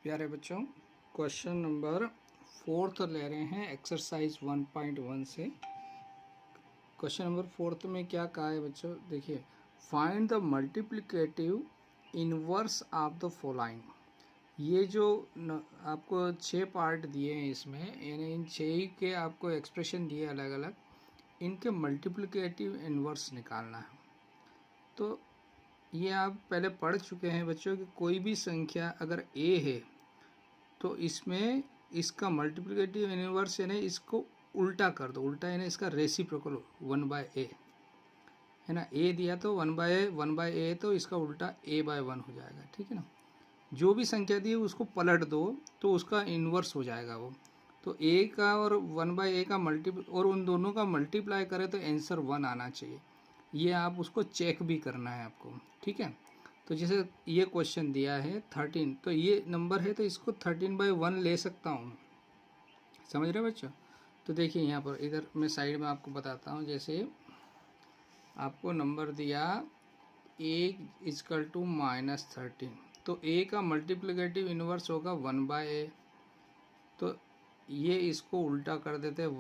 प्यारे बच्चों, question number 4 ले रहे हैं एक्सरसाइज 1.1 से। क्वेश्चन नंबर 4 में क्या कहा है बच्चों, देखिए, find the multiplicative inverse of the following. ये जो आपको 6 पार्ट दिए हैं इसमें, यानी इन 6 के आपको एक्सप्रेशन दिए अलग अलग, इनके मल्टीप्लिकेटिव इनवर्स निकालना है। तो ये आप पहले पढ़ चुके हैं बच्चों कि कोई भी संख्या अगर a है तो इसमें इसका मल्टीप्लिकेटिव इनवर्स यानी इसको उल्टा कर दो, उल्टा यानी इसका रेसिप्रोकल 1/a है ना। a दिया तो 1/a तो इसका उल्टा a/1 हो जाएगा, ठीक है ना। जो भी संख्या दी है उसको पलट दो तो उसका इन्वर्स हो जाएगा वो। तो a का और 1/a का और उन दोनों का मल्टीप्लाई करें तो आंसर 1 आना चाहिए। ये आप उसको चेक भी करना है आपको, ठीक है। तो जैसे ये क्वेश्चन दिया है 13, तो ये नंबर है तो इसको 13/1 ले सकता हूँ, समझ रहे बच्चों। तो देखिए यहाँ पर इधर मैं साइड में आपको बताता हूँ। जैसे आपको नंबर दिया a = -13, तो a का मल्टीप्लिकेटिव इन्वर्स होगा 1/a। तो ये इसको उल्टा कर देते हैं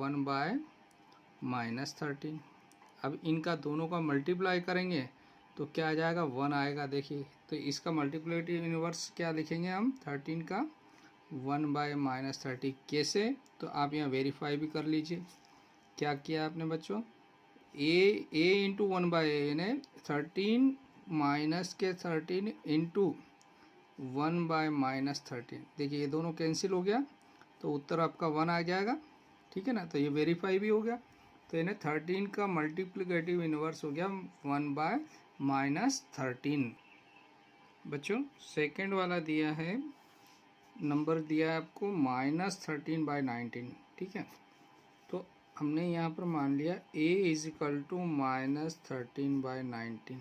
1/-13। अब इनका दोनों का मल्टीप्लाई करेंगे तो क्या आ जाएगा, 1 आएगा। देखिए, तो इसका मल्टीप्लिकेटिव इन्वर्स क्या लिखेंगे हम, 13 का 1/-30। कैसे, तो आप यहाँ वेरीफाई भी कर लीजिए। क्या किया आपने बच्चों, a इंटू 1/a यानी 13 -13 इंटू 1/-13। देखिए ये दोनों कैंसिल हो गया तो उत्तर आपका 1 आ जाएगा, ठीक है ना। तो ये वेरीफाई भी हो गया। तो यानी 13 का मल्टीप्लिकेटिव इन्वर्स हो गया 1/-13। बच्चों सेकंड वाला दिया है, नंबर दिया है आपको -13/19, ठीक है। तो हमने यहाँ पर मान लिया a = -13/19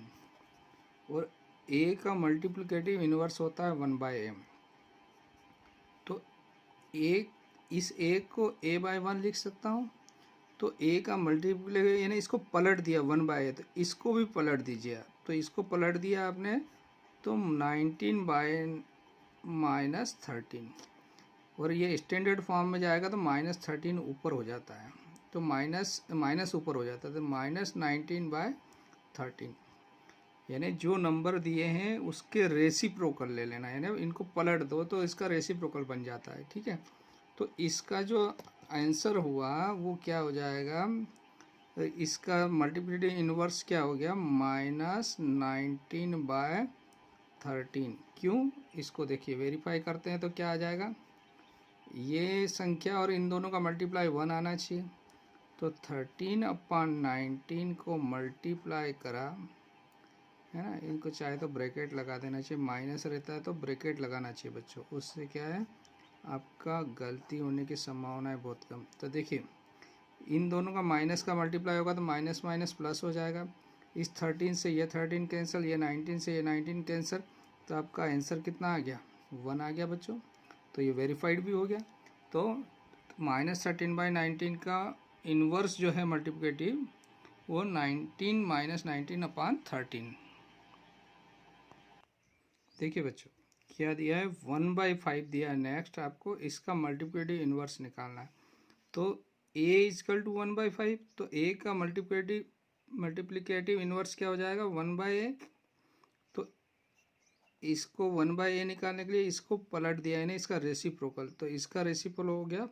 और a का मल्टीप्लिकेटिव इन्वर्स होता है 1/m। तो इस a को a/1 लिख सकता हूँ। तो a का मल्टीप्लिकेटिव यानी इसको पलट दिया 1/a, तो इसको भी पलट दीजिए। तो इसको पलट दिया आपने तो 19/-13, और ये स्टैंडर्ड फॉर्म में जाएगा तो -13 ऊपर हो जाता है, तो माइनस ऊपर हो जाता है, तो -19/13। यानी जो नंबर दिए हैं उसके रेसिप्रोकल ले लेना, यानी इनको पलट दो तो इसका रेसिप्रोकल बन जाता है, ठीक है। तो इसका जो आंसर हुआ वो क्या हो जाएगा, इसका मल्टीप्लिकेटिव इन्वर्स क्या हो गया, -19/13। क्यों, इसको देखिए वेरीफाई करते हैं तो क्या आ जाएगा, ये संख्या और इन दोनों का मल्टीप्लाई 1 आना चाहिए। तो 13/19 को मल्टीप्लाई करा, है ना। इनको चाहे तो ब्रैकेट लगा देना चाहिए, माइनस रहता है तो ब्रैकेट लगाना चाहिए बच्चों, उससे क्या है आपका गलती होने की संभावना है बहुत कम। तो देखिए इन दोनों का माइनस का मल्टीप्लाई होगा तो माइनस माइनस प्लस हो जाएगा। इस 13 से ये 13 कैंसिल, ये 19 से ये 19 कैंसिल, तो आपका आंसर कितना आ गया, 1 आ गया बच्चों। तो ये वेरीफाइड भी हो गया। तो -13/19 का इन्वर्स जो है मल्टीप्लिकेटिव वो 19 -19/13। देखिए बच्चों क्या दिया है, 1/5 दिया है। नेक्स्ट आपको इसका मल्टीप्लिकेटिव इन्वर्स निकालना है। तो a = 1/5, तो a का मल्टीप्लिकेटिव इन्वर्स क्या हो जाएगा, 1/a। तो इसको 1/a निकालने के लिए इसको पलट दिया है ना, इसका रेसिप्रोकल, तो इसका रेसिप्रोकल हो गया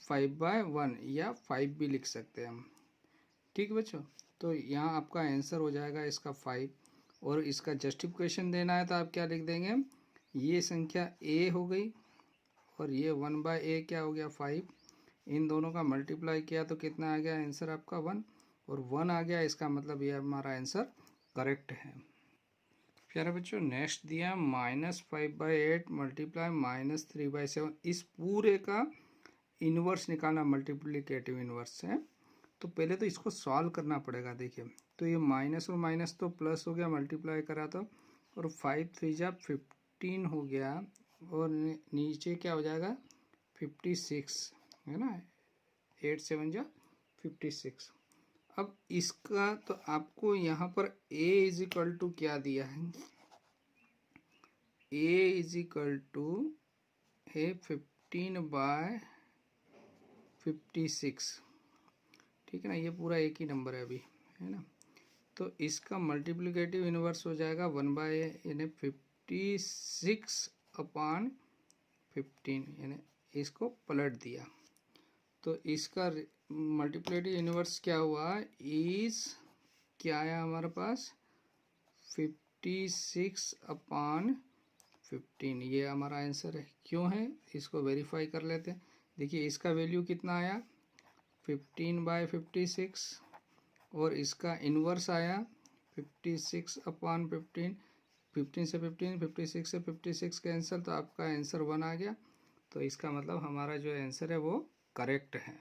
5/1 या 5 भी लिख सकते हैं हम, ठीक है बच्चों। तो यहाँ आपका आंसर हो जाएगा इसका 5। और इसका जस्टिफिकेशन देना है तो आप क्या लिख देंगे, ये संख्या a हो गई और ये 1/a क्या हो गया 5। इन दोनों का मल्टीप्लाई किया तो कितना आ गया आंसर आपका 1, और 1 आ गया, इसका मतलब ये हमारा आंसर करेक्ट है। प्यारे बच्चों नेक्स्ट दिया -5/8 मल्टीप्लाई -3/7। इस पूरे का इन्वर्स निकालना, मल्टीप्लिकेटिव इन्वर्स है। तो पहले तो इसको सॉल्व करना पड़ेगा। देखिए तो ये माइनस और माइनस तो प्लस हो गया, मल्टीप्लाई करा तो, और 5 3 जा 15 हो गया, और नीचे क्या हो जाएगा 56, है ना। 8 7 जा 56। अब इसका तो आपको यहाँ पर a = क्या दिया है, a = है 15/56, ठीक है ना, ये पूरा एक ही नंबर है अभी, है ना। तो इसका मल्टीप्लिकेटिव इन्वर्स हो जाएगा 1/a, यानी 56/15, यानी इसको पलट दिया तो इसका मल्टीप्लिकेटिव इन्वर्स क्या हुआ, इज क्या आया हमारे पास 56/15, ये हमारा आंसर है। क्यों है, इसको वेरीफाई कर लेते हैं। देखिए इसका वैल्यू कितना आया 15/56 और इसका इन्वर्स आया 56/15, 15 से 15, 56 से 56 कैंसिल, तो आपका आंसर 1 आ गया। तो इसका मतलब हमारा जो आंसर है वो करेक्ट है।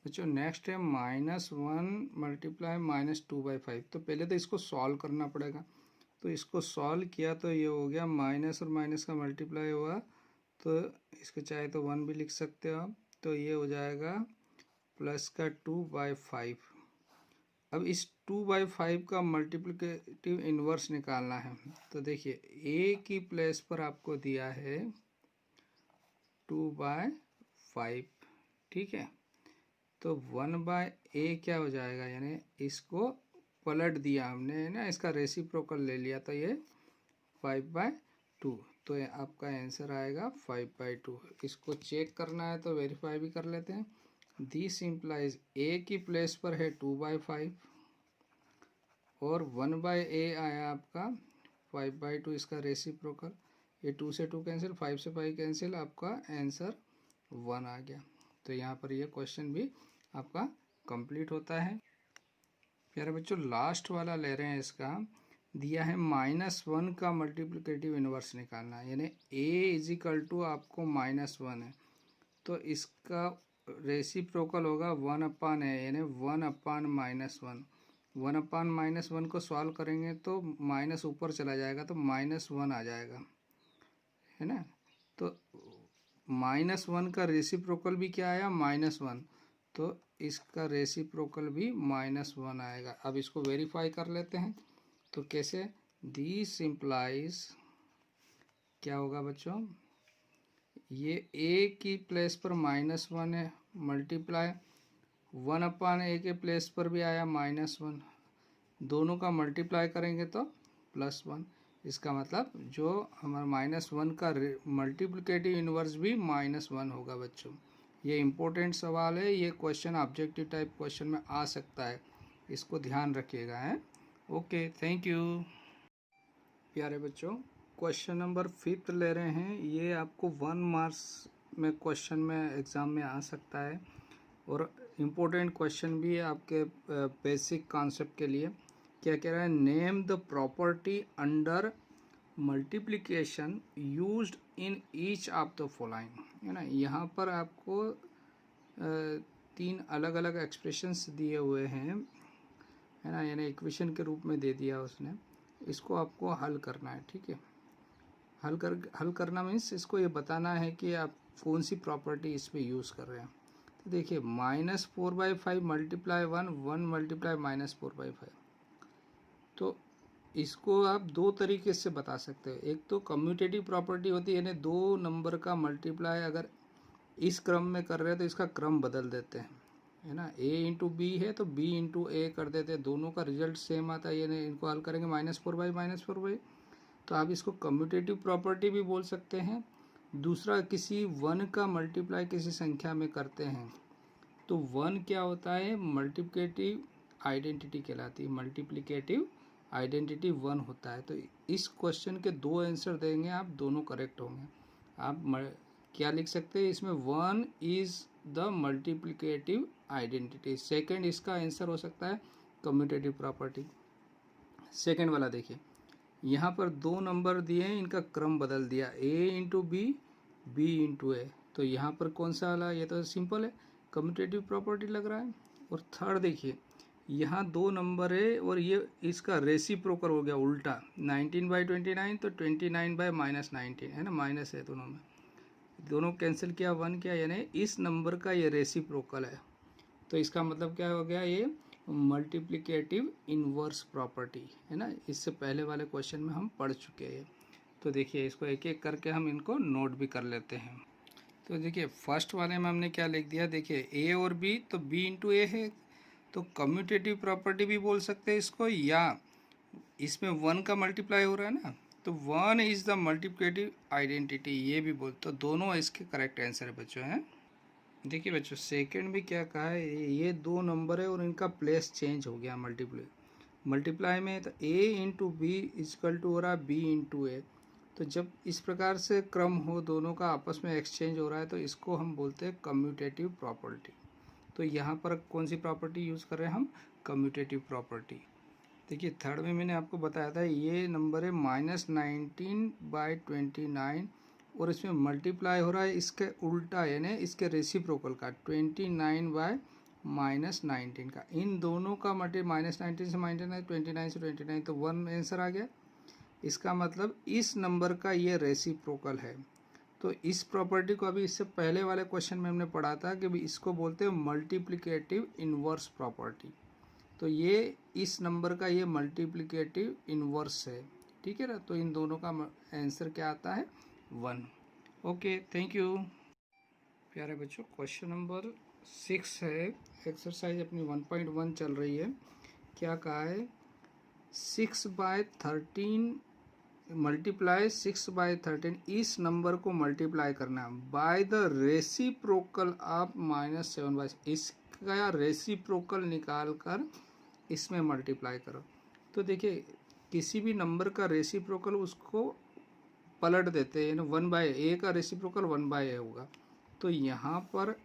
बच्चों नेक्स्ट है -1 मल्टीप्लाई -2/5। तो पहले तो इसको सॉल्व करना पड़ेगा। तो इसको सॉल्व किया तो ये हो गया माइनस और माइनस का मल्टीप्लाई हुआ, तो इसको चाहे तो 1 भी लिख सकते हो आप। तो ये हो जाएगा प्लस का 2/5। अब इस 2/5 का मल्टीप्लिकेटिव इन्वर्स निकालना है। तो देखिए a की प्लेस पर आपको दिया है 2/5, ठीक है। तो 1/a क्या हो जाएगा, यानी इसको पलट दिया हमने, है ना, इसका रेसिप्रोकल ले लिया, तो ये 5/2। तो ये आपका आंसर आएगा 5/2। इसको चेक करना है तो वेरीफाई भी कर लेते हैं। दिस इम्प्लाइज a की प्लेस पर है 2/5 और 1/a आया आपका 5/2, इसका रेसिप्रोकल। ये 2 से 2 कैंसिल, 5 से 5 कैंसिल, आपका आंसर 1 आ गया। तो यहाँ पर ये क्वेश्चन भी आपका कंप्लीट होता है। प्यारे बच्चों लास्ट वाला ले रहे हैं, इसका दिया है -1 का मल्टीप्लिकेटिव इन्वर्स निकालना है, यानी a = आपको -1 है, तो इसका रेसिप्रोकल होगा 1/a, यानी 1/-1। 1/-1 को सॉल्व करेंगे तो माइनस ऊपर चला जाएगा, तो -1 आ जाएगा, है ना। तो -1 का रेसिप्रोकल भी क्या आया, -1, तो इसका रेसिप्रोकल भी -1 आएगा। अब इसको वेरीफाई कर लेते हैं। तो कैसे, दिस इम्प्लाइज क्या होगा बच्चों, ये a की प्लेस पर -1 है, मल्टीप्लाई 1/a के प्लेस पर भी आया -1, दोनों का मल्टीप्लाई करेंगे तो +1। इसका मतलब जो हमारा -1 का मल्टीप्लिकेटिव इन्वर्स भी -1 होगा बच्चों। ये इम्पोर्टेंट सवाल है, ये क्वेश्चन ऑब्जेक्टिव टाइप क्वेश्चन में आ सकता है, इसको ध्यान रखिएगा, है। Okay, thank you. प्यारे बच्चों क्वेश्चन नंबर 5 ले रहे हैं। ये आपको 1 मार्क्स में क्वेश्चन में एग्ज़ाम में आ सकता है और इम्पोर्टेंट क्वेश्चन भी है आपके बेसिक कॉन्सेप्ट के लिए। क्या कह रहा है, name the property under multiplication used in each of the following, है ना। यहाँ पर आपको 3 अलग अलग एक्सप्रेशंस दिए हुए हैं, है ना, यानी इक्वेशन के रूप में दे दिया उसने। इसको आपको हल करना है, ठीक है। हल करना मीन्स इसको ये बताना है कि आप कौन सी प्रॉपर्टी इस पर यूज़ कर रहे हैं। तो देखिए -4/5 मल्टीप्लाई 1, 1 मल्टीप्लाई -4/5। तो इसको आप 2 तरीके से बता सकते हो। एक तो कम्यूटेटिव प्रॉपर्टी होती है, यानी 2 नंबर का मल्टीप्लाई अगर इस क्रम में कर रहे हैं तो इसका क्रम बदल देते हैं, है ना। a इंटू बी है तो b इंटू ए कर देते हैं, दोनों का रिजल्ट सेम आता है, यानी इनको हल करेंगे -4/-4/। तो आप इसको कम्यूटेटिव प्रॉपर्टी भी बोल सकते हैं। दूसरा, किसी 1 का मल्टीप्लाई किसी संख्या में करते हैं तो 1 क्या होता है, मल्टीप्लिकेटिव आइडेंटिटी कहलाती है, मल्टीप्लिकेटिव आइडेंटिटी 1 होता है। तो इस क्वेश्चन के 2 आंसर देंगे आप, दोनों करेक्ट होंगे। आप क्या लिख सकते हैं इसमें, 1 is the multiplicative identity. Second इसका आंसर हो सकता है कम्यूटेटिव प्रॉपर्टी। सेकंड वाला देखिए, यहाँ पर 2 नंबर दिए हैं, इनका क्रम बदल दिया, a into B, b into A. तो यहाँ पर कौन सा वाला, ये तो सिंपल है, कम्यूटेटिव प्रॉपर्टी लग रहा है। और थर्ड देखिए, यहाँ 2 नंबर है और ये इसका रेसिप्रोकल हो गया उल्टा, 19/29 तो 29/-19 है ना, माइनस है दोनों में, दोनों कैंसिल किया, 1 किया, यानी इस नंबर का ये रेसिप्रोकल है। तो इसका मतलब क्या हो गया, ये मल्टीप्लिकेटिव इन्वर्स प्रॉपर्टी है ना। इससे पहले वाले क्वेश्चन में हम पढ़ चुके हैं। तो देखिए इसको एक एक करके हम इनको नोट भी कर लेते हैं। तो देखिए फर्स्ट वाले में हमने क्या लिख दिया, देखिए ए और बी, तो बी इंटू ए है, तो कम्यूटेटिव प्रॉपर्टी भी बोल सकते हैं इसको, या इसमें 1 का मल्टीप्लाई हो रहा है ना, तो 1 इज़ द मल्टीप्लिकेटिव आइडेंटिटी, ये भी बोल, तो दोनों इसके करेक्ट आंसर है बच्चों हैं। देखिए बच्चों सेकंड भी क्या कहा है, ये दो नंबर है और इनका प्लेस चेंज हो गया मल्टीप्लाई में, तो ए इंटू बी इजकल टू हो रहा है बी इंटू ए। तो जब इस प्रकार से क्रम हो, दोनों का आपस में एक्सचेंज हो रहा है, तो इसको हम बोलते हैं कम्यूटेटिव प्रॉपर्टी। तो यहाँ पर कौन सी प्रॉपर्टी यूज़ कर रहे हैं हम, कम्यूटेटिव प्रॉपर्टी। देखिए थर्ड में मैंने आपको बताया था ये नंबर है -19/29 और इसमें मल्टीप्लाई हो रहा है इसके उल्टा, यानी इसके रेसिप्रोकल का 29/-19 का, इन दोनों का -19 से -29, 29 से 29, तो 1 आंसर आ गया। इसका मतलब इस नंबर का ये रेसिप्रोकल है। तो इस प्रॉपर्टी को अभी इससे पहले वाले क्वेश्चन में हमने पढ़ा था कि इसको बोलते हैं मल्टीप्लिकेटिव इनवर्स प्रॉपर्टी। तो ये इस नंबर का ये मल्टीप्लिकेटिव इनवर्स है, ठीक है ना। तो इन दोनों का आंसर क्या आता है, 1। ओके थैंक यू प्यारे बच्चों। क्वेश्चन नंबर 6 है, एक्सरसाइज अपनी 1.1 चल रही है। क्या कहा है, 6/13 मल्टीप्लाई 6/13, इस नंबर को मल्टीप्लाई करना है बाय द रेसिप्रोकल ऑफ -7/, इसका रेसिप्रोकल निकाल कर इसमें मल्टीप्लाई करो। तो देखिए किसी भी नंबर का रेसिप्रोकल उसको पलट देते हैं, 1/a का रेसिप्रोकल 1/a होगा। तो यहाँ पर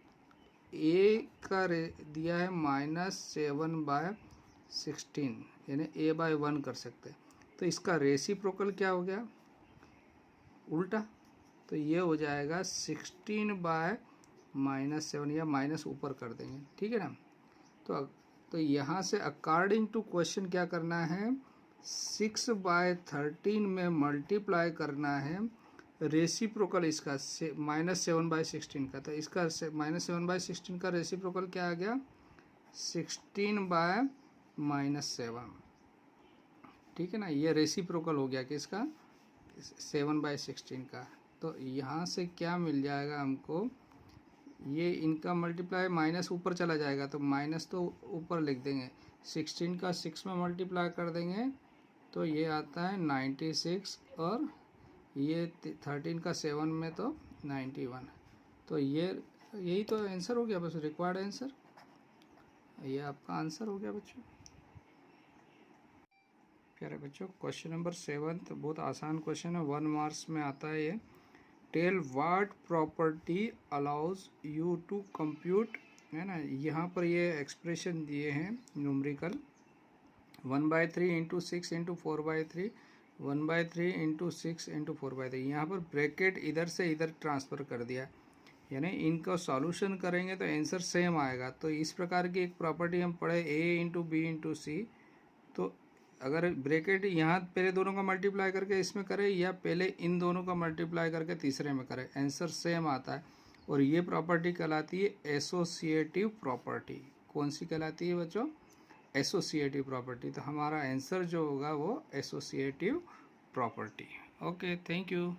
a का दिया है -7/16, यानी a/1 कर सकते हैं। तो इसका रेसिप्रोकल क्या हो गया, उल्टा, तो ये हो जाएगा 16/-7, या माइनस ऊपर कर देंगे, ठीक है ना। तो यहाँ से अकॉर्डिंग टू क्वेश्चन क्या करना है, 6/13 में मल्टीप्लाई करना है रेसिप्रोकल इसका -7/16 का। तो इसका -7/16 का रेसिप्रोकल क्या आ गया, 16/-7, ठीक है ना। ये रेसिप्रोकल हो गया किसका, 7/16 का। तो यहाँ से क्या मिल जाएगा हमको, ये इनका मल्टीप्लाई माइनस ऊपर चला जाएगा, तो माइनस तो ऊपर लिख देंगे, 16 का 6 में मल्टीप्लाई कर देंगे, तो ये आता है 96, और ये 13 का 7 में तो 91। तो ये यही तो आंसर हो गया, बस रिक्वायर्ड आंसर, ये आपका आंसर हो गया बच्चों। प्यारे बच्चों क्वेश्चन नंबर 7 बहुत आसान क्वेश्चन है, 1 मार्क्स में आता है ये। Tell what property allows you to compute, है ना। यहाँ पर ये एक्सप्रेशन दिए हैं numerical, 1/3 into 6 into 4/3, 1/3 into 6 into 4/3। यहाँ पर ब्रैकेट इधर से इधर ट्रांसफ़र कर दिया, यानी इनका सॉल्यूशन करेंगे तो आंसर सेम आएगा। तो इस प्रकार की एक प्रॉपर्टी हम पढ़े, a इंटू बी इंटू सी। तो अगर ब्रैकेट यहाँ पहले दोनों का मल्टीप्लाई करके इसमें करें, या पहले इन दोनों का मल्टीप्लाई करके तीसरे में करें, आंसर सेम आता है। और ये प्रॉपर्टी कहलाती है एसोसिएटिव प्रॉपर्टी। कौन सी कहलाती है बच्चों, एसोसिएटिव प्रॉपर्टी। तो हमारा आंसर जो होगा वो associative property. Okay thank you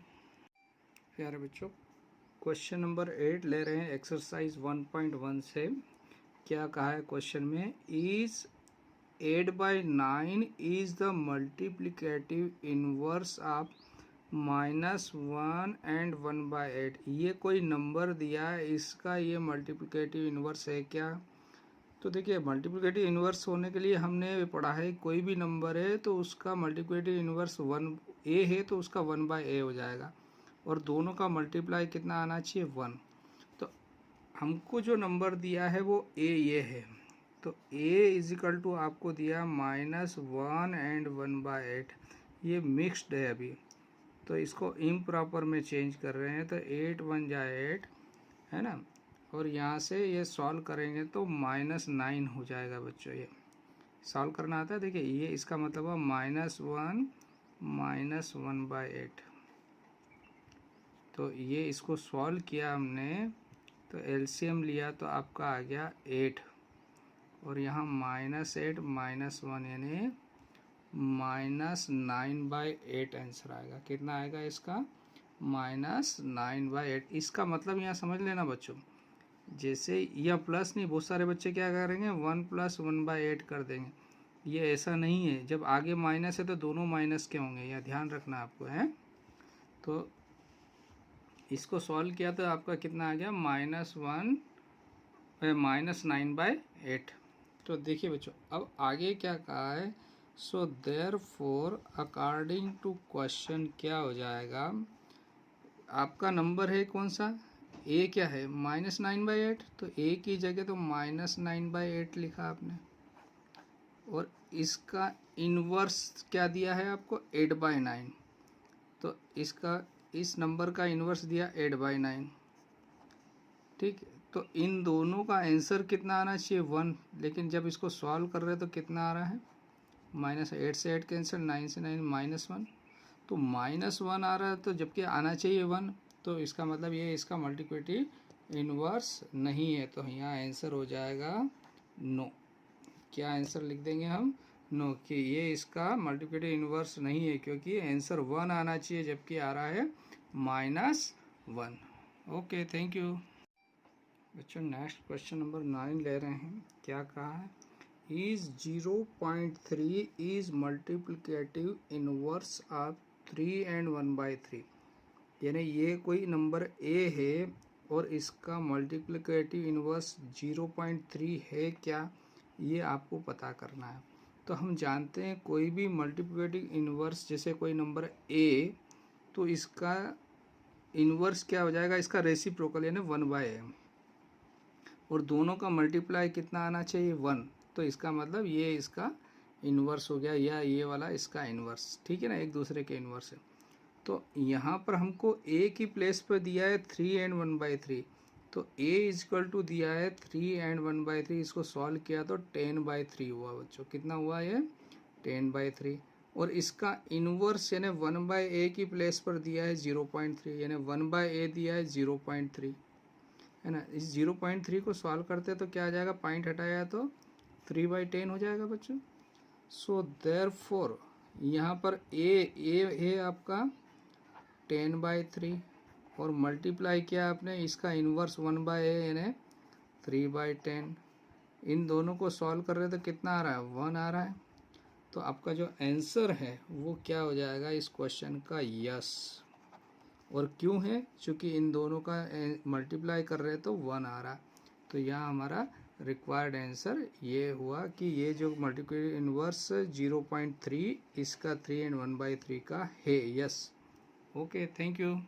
प्यारे बच्चों। क्वेश्चन नंबर 8 ले रहे हैं एक्सरसाइज 1.1 से। क्या कहा है क्वेश्चन में, is 8/9 is the multiplicative inverse of -1 and 1/8। ये कोई नंबर दिया है, इसका ये मल्टीप्लिकेटिव इनवर्स है क्या। तो देखिए मल्टीप्लिकेटिव इनवर्स होने के लिए हमने पढ़ा है, कोई भी नंबर है तो उसका मल्टीप्लिकेटिव इनवर्स 1a है, तो उसका 1/a हो जाएगा, और दोनों का मल्टीप्लाई कितना आना चाहिए, 1। तो हमको जो नंबर दिया है वो a ये है, तो a इजिकल टू आपको दिया -1 एंड 1/8, ये मिक्स्ड है अभी, तो इसको इम्प्रॉपर में चेंज कर रहे हैं। तो 8 1 जाए 8, है ना, और यहाँ से ये सॉल्व करेंगे तो -9 हो जाएगा बच्चों। ये सॉल्व करना आता है, देखिए ये इसका मतलब है -1/8। तो ये इसको सॉल्व किया हमने, तो एलसीएम लिया तो आपका आ गया 8, और यहाँ -8 -1 यानी -9/8 आंसर आएगा। कितना आएगा इसका? -9/8। इसका मतलब यहाँ समझ लेना बच्चों, जैसे यह प्लस नहीं, बहुत सारे बच्चे क्या करेंगे 1 + 1/8 कर देंगे। ये ऐसा नहीं है, जब आगे माइनस है तो दोनों माइनस के होंगे, यह ध्यान रखना आपको है। तो इसको सॉल्व किया तो आपका कितना आ गया? -9/8। तो देखिए बच्चों, अब आगे क्या कहा है? So therefore according to question क्या हो जाएगा? आपका नंबर है कौन सा? ए क्या है? -9/8। तो ए की जगह तो -9/8 लिखा आपने, और इसका इन्वर्स क्या दिया है आपको? 8/9। तो इसका, इस नंबर का इन्वर्स दिया 8/9। ठीक है, तो इन दोनों का आंसर कितना आना चाहिए? 1। लेकिन जब इसको सॉल्व कर रहे हैं तो कितना आ रहा है? -8 से 8 कैंसिल, 9 से 9 -1। तो -1 आ रहा है, तो जबकि आना चाहिए 1। तो इसका मतलब ये इसका मल्टीप्लिकेटिव इन्वर्स नहीं है। तो यहाँ आंसर हो जाएगा नो। क्या आंसर लिख देंगे हम? नो, कि ये इसका मल्टीप्लिकेटिव इन्वर्स नहीं है, क्योंकि आंसर 1 आना चाहिए जबकि आ रहा है -1। ओके, थैंक यू बच्चों। नेक्स्ट क्वेश्चन नंबर 9 ले रहे हैं। क्या कहा है? Is 0.3 is multiplicative inverse of 3 and 1/3। यानी ये कोई नंबर ए है और इसका मल्टीप्लिकेटिव इन्वर्स 0.3 है क्या, ये आपको पता करना है। तो हम जानते हैं कोई भी मल्टीप्लिकेटिव इन्वर्स, जैसे कोई नंबर ए, तो इसका इन्वर्स क्या हो जाएगा? इसका रेसिप्रोकल यानी 1/m, और दोनों का मल्टीप्लाई कितना आना चाहिए? 1। तो इसका मतलब ये इसका इन्वर्स हो गया, या ये वाला इसका इन्वर्स। ठीक है ना, एक दूसरे के इन्वर्स है। तो यहाँ पर हमको a की प्लेस पर दिया है 3 and 1/3। तो a = दिया है 3 and 1/3। इसको सॉल्व किया तो 10/3 हुआ बच्चों। कितना हुआ ये? 10/3। और इसका इन्वर्स यानी 1/a की प्लेस पर दिया है 0.3, यानी 1/a दिया है 0.3, है ना। इस 0.3 को सॉल्व करते तो क्या आ जाएगा? पॉइंट हटाया तो 3/10 हो जाएगा बच्चों। सो देयरफॉर यहाँ पर a है आपका 10/3, और मल्टीप्लाई किया आपने इसका इन्वर्स 1/a यानी 3/10। इन दोनों को सॉल्व कर रहे तो कितना आ रहा है? 1 आ रहा है। तो आपका जो आंसर है वो क्या हो जाएगा इस क्वेश्चन का? यस। और क्यों है? क्योंकि इन दोनों का मल्टीप्लाई कर रहे तो 1 आ रहा। तो यहाँ हमारा रिक्वायर्ड आंसर ये हुआ कि ये जो मल्टीप्लिकेटिव इन्वर्स 0.3 इसका 3 and 1/3 का है। यस। Okay, thank you.